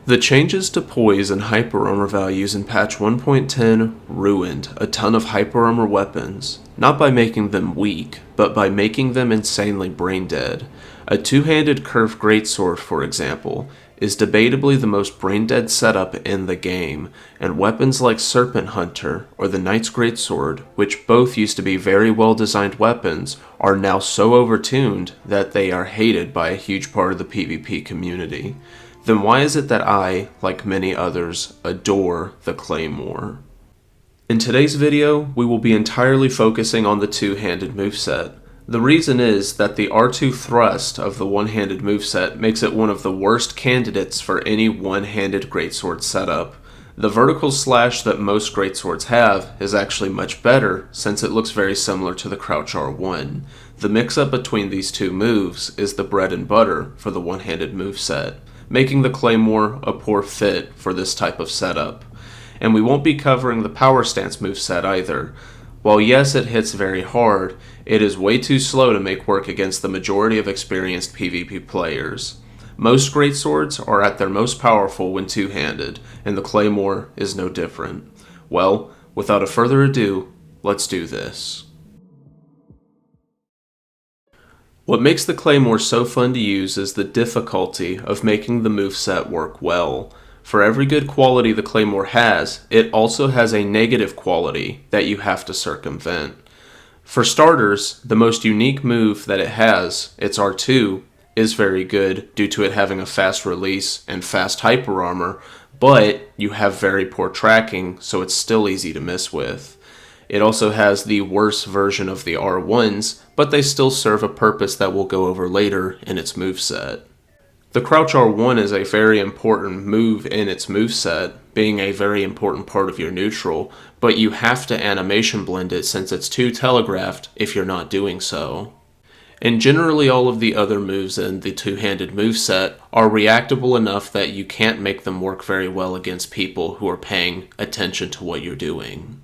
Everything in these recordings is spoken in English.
The changes to poise and hyper armor values in patch 1.10 ruined a ton of hyper armor weapons, not by making them weak, but by making them insanely brain dead. A two-handed curved greatsword, for example, is debatably the most brain dead setup in the game, and weapons like Serpent Hunter or the Knight's Greatsword, which both used to be very well designed weapons, are now so overtuned that they are hated by a huge part of the PvP community. Then why is it that I, like many others, adore the Claymore? In today's video, we will be entirely focusing on the two-handed moveset. The reason is that the R2 thrust of the one-handed moveset makes it one of the worst candidates for any one-handed greatsword setup. The vertical slash that most greatswords have is actually much better since it looks very similar to the crouch R1. The mix-up between these two moves is the bread and butter for the one-handed moveset, making the Claymore a poor fit for this type of setup. And we won't be covering the power stance moveset either. While yes, it hits very hard, it is way too slow to make work against the majority of experienced PvP players. Most greatswords are at their most powerful when two-handed, and the Claymore is no different. Well, without a further ado, let's do this. What makes the Claymore so fun to use is the difficulty of making the moveset work well. For every good quality the Claymore has, it also has a negative quality that you have to circumvent. For starters, the most unique move that it has, its R2, is very good due to it having a fast release and fast hyper armor, but you have very poor tracking, so it's still easy to miss with. It also has the worse version of the R1s, but they still serve a purpose that we'll go over later in its moveset. The crouch R1 is a very important move in its moveset, being a very important part of your neutral, but you have to animation blend it since it's too telegraphed if you're not doing so. And generally all of the other moves in the two-handed moveset are reactable enough that you can't make them work very well against people who are paying attention to what you're doing.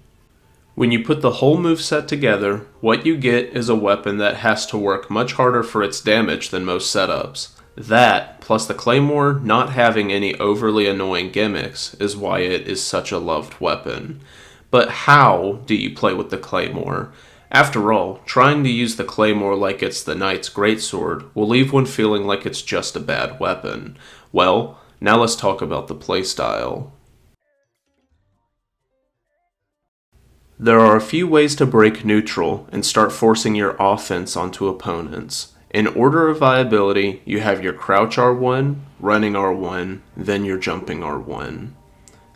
When you put the whole moveset together, what you get is a weapon that has to work much harder for its damage than most setups. That, plus the Claymore not having any overly annoying gimmicks, is why it is such a loved weapon. But how do you play with the Claymore? After all, trying to use the Claymore like it's the Knight's Greatsword will leave one feeling like it's just a bad weapon. Well, now let's talk about the playstyle. There are a few ways to break neutral and start forcing your offense onto opponents. In order of viability, you have your crouch R1, running R1, then your jumping R1.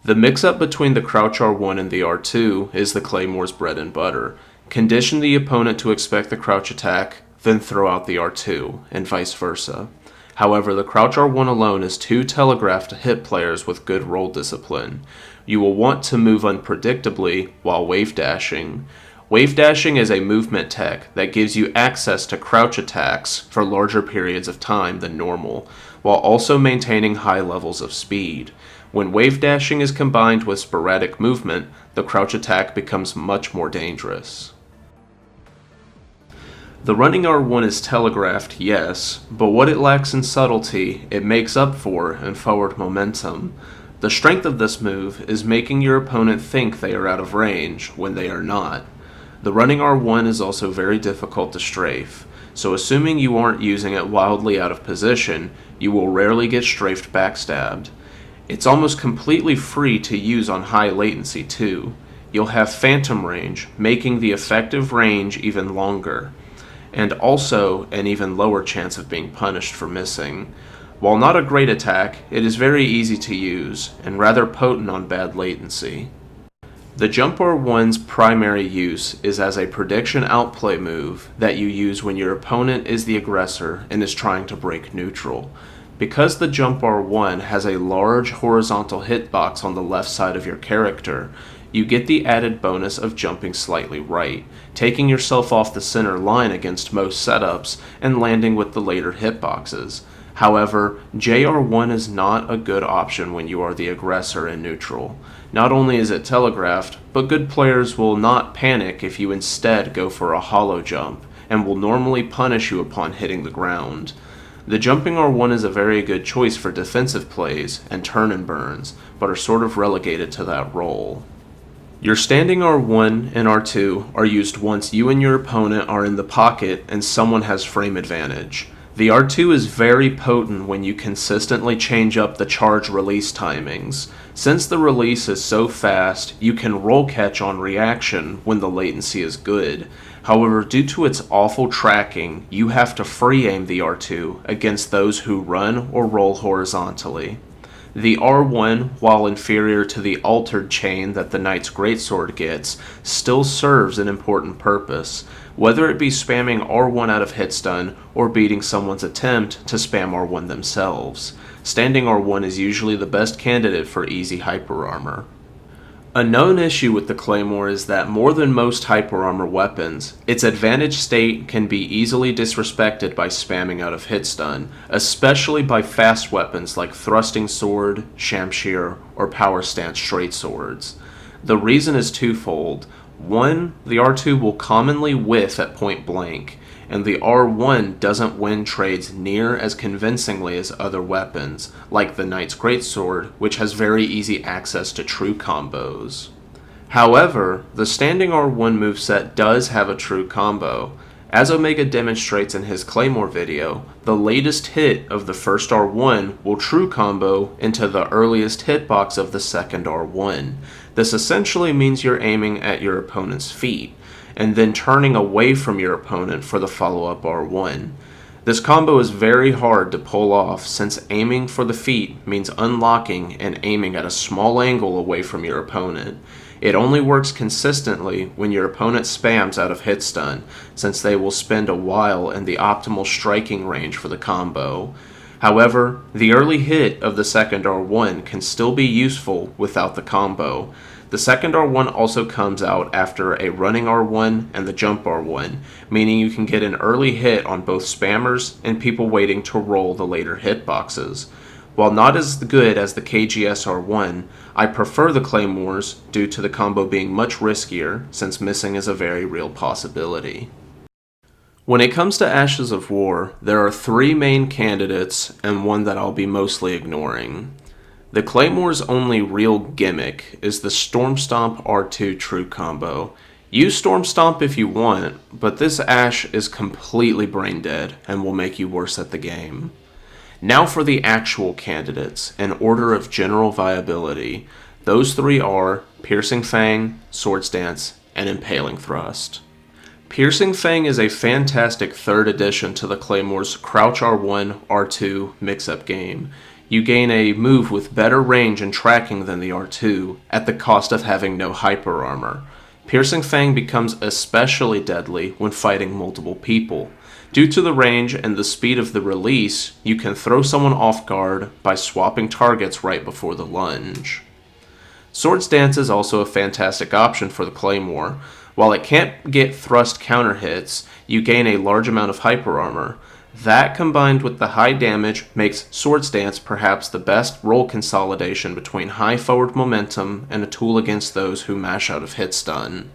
The mix-up between the crouch R1 and the R2 is the Claymore's bread and butter. Condition the opponent to expect the crouch attack, then throw out the R2, and vice versa. However, the crouch R1 alone is too telegraphed to hit players with good roll discipline. You will want to move unpredictably while wave dashing. Wave dashing is a movement tech that gives you access to crouch attacks for larger periods of time than normal, while also maintaining high levels of speed. When wave dashing is combined with sporadic movement, the crouch attack becomes much more dangerous. The running R1 is telegraphed, yes, but what it lacks in subtlety, it makes up for in forward momentum. The strength of this move is making your opponent think they are out of range when they are not. The running R1 is also very difficult to strafe, so assuming you aren't using it wildly out of position, you will rarely get strafed backstabbed. It's almost completely free to use on high latency too. You'll have phantom range, making the effective range even longer, and also an even lower chance of being punished for missing. While not a great attack, it is very easy to use, and rather potent on bad latency. The jump R1's primary use is as a prediction outplay move that you use when your opponent is the aggressor and is trying to break neutral. Because the jump R1 has a large horizontal hitbox on the left side of your character, you get the added bonus of jumping slightly right, taking yourself off the center line against most setups and landing with the later hitboxes. However, JR1 is not a good option when you are the aggressor in neutral. Not only is it telegraphed, but good players will not panic if you instead go for a hollow jump, and will normally punish you upon hitting the ground. The jumping R1 is a very good choice for defensive plays and turn and burns, but are sort of relegated to that role. Your standing R1 and R2 are used once you and your opponent are in the pocket and someone has frame advantage. The R2 is very potent when you consistently change up the charge release timings. Since the release is so fast, you can roll catch on reaction when the latency is good. However, due to its awful tracking, you have to free aim the R2 against those who run or roll horizontally. The R1, while inferior to the altered chain that the Knight's Greatsword gets, still serves an important purpose, whether it be spamming R1 out of hit stun or beating someone's attempt to spam R1 themselves. Standing R1 is usually the best candidate for easy hyper armor. A known issue with the Claymore is that more than most hyper armor weapons, its advantage state can be easily disrespected by spamming out of hit stun, especially by fast weapons like Thrusting Sword, Shamshir, or Power Stance Straight Swords. The reason is twofold. One, the R2 will commonly whiff at point blank, and the R1 doesn't win trades near as convincingly as other weapons, like the Knight's Greatsword, which has very easy access to true combos. However, the standing R1 moveset does have a true combo. As Omega demonstrates in his Claymore video, the latest hit of the first R1 will true combo into the earliest hitbox of the second R1. This essentially means you're aiming at your opponent's feet, and then turning away from your opponent for the follow-up R1. This combo is very hard to pull off since aiming for the feet means unlocking and aiming at a small angle away from your opponent. It only works consistently when your opponent spams out of hit stun, since they will spend a while in the optimal striking range for the combo. However, the early hit of the second R1 can still be useful without the combo. The second R1 also comes out after a running R1 and the jump R1, meaning you can get an early hit on both spammers and people waiting to roll the later hitboxes. While not as good as the KGS R1, I prefer the Claymores due to the combo being much riskier, since missing is a very real possibility. When it comes to Ashes of War, there are three main candidates and one that I'll be mostly ignoring. The Claymore's only real gimmick is the Storm Stomp R2 true combo. Use Storm Stomp if you want, but this Ashe is completely brain dead and will make you worse at the game. Now for the actual candidates, in order of general viability. Those three are Piercing Fang, Swords Dance, and Impaling Thrust. Piercing Fang is a fantastic third addition to the Claymore's Crouch R1, R2 mix-up game. You gain a move with better range and tracking than the R2, at the cost of having no hyper armor. Piercing Fang becomes especially deadly when fighting multiple people. Due to the range and the speed of the release, you can throw someone off guard by swapping targets right before the lunge. Swords Dance is also a fantastic option for the Claymore. While it can't get thrust counter hits, you gain a large amount of hyper armor. That combined with the high damage makes Swords Dance perhaps the best roll consolidation between high forward momentum and a tool against those who mash out of hit stun.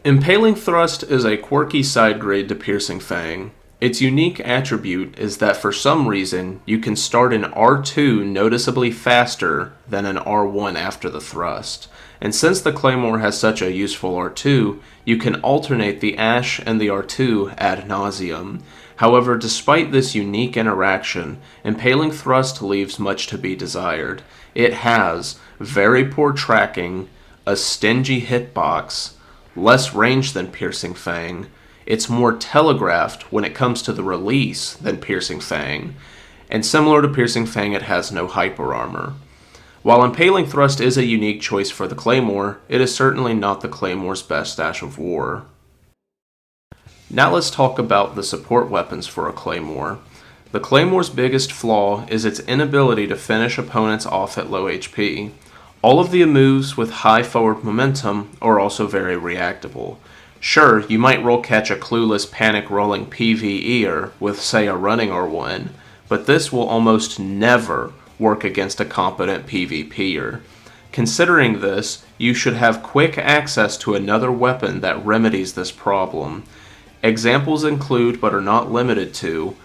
Impaling Thrust is a quirky side grade to Piercing Fang. Its unique attribute is that for some reason you can start an R2 noticeably faster than an R1 after the thrust. And since the Claymore has such a useful R2, you can alternate the Ashe and the R2 ad nauseum. However, despite this unique interaction, Impaling Thrust leaves much to be desired. It has very poor tracking, a stingy hitbox, less range than Piercing Fang. It's more telegraphed when it comes to the release than Piercing Fang, and similar to Piercing Fang, it has no hyper armor. While Impaling Thrust is a unique choice for the Claymore, it is certainly not the Claymore's best Ash of War. Now let's talk about the support weapons for a Claymore. The Claymore's biggest flaw is its inability to finish opponents off at low HP. All of the moves with high forward momentum are also very reactable. Sure, you might roll catch a clueless panic rolling PvEer with, say, a running R1, but this will almost never work against a competent PvPer. Considering this, you should have quick access to another weapon that remedies this problem. Examples include, but are not limited to,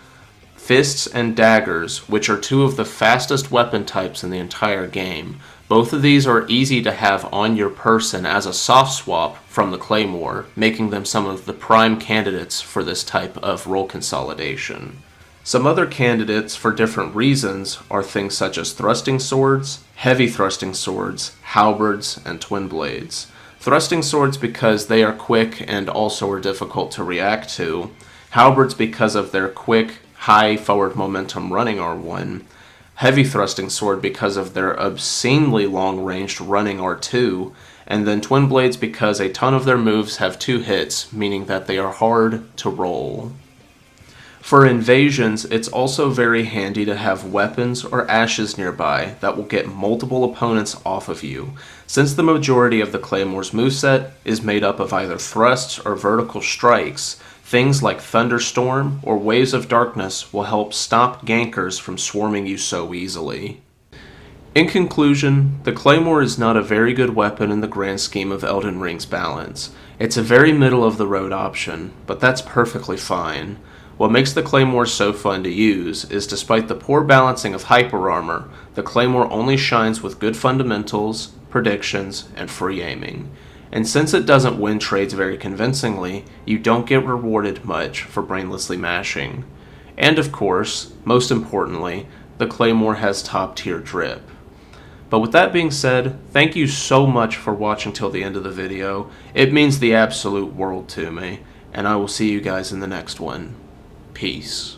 Fists and daggers, which are two of the fastest weapon types in the entire game. Both of these are easy to have on your person as a soft swap from the claymore, making them some of the prime candidates for this type of role consolidation. Some other candidates for different reasons are things such as thrusting swords, heavy thrusting swords, halberds, and twin blades. Thrusting swords because they are quick and also are difficult to react to. Halberds because of their quick, high forward momentum running R1. Heavy thrusting sword because of their obscenely long-ranged running R2, and then twin blades because a ton of their moves have 2 hits, meaning that they are hard to roll. For invasions, it's also very handy to have weapons or ashes nearby that will get multiple opponents off of you, since the majority of the Claymore's moveset is made up of either thrusts or vertical strikes. Things like Thunderstorm or Waves of Darkness will help stop gankers from swarming you so easily. In conclusion, the Claymore is not a very good weapon in the grand scheme of Elden Ring's balance. It's a very middle-of-the-road option, but that's perfectly fine. What makes the Claymore so fun to use is despite the poor balancing of hyper armor, the Claymore only shines with good fundamentals, predictions, and free aiming. And since it doesn't win trades very convincingly, you don't get rewarded much for brainlessly mashing. And of course, most importantly, the Claymore has top tier drip. But with that being said, thank you so much for watching till the end of the video. It means the absolute world to me, and I will see you guys in the next one. Peace.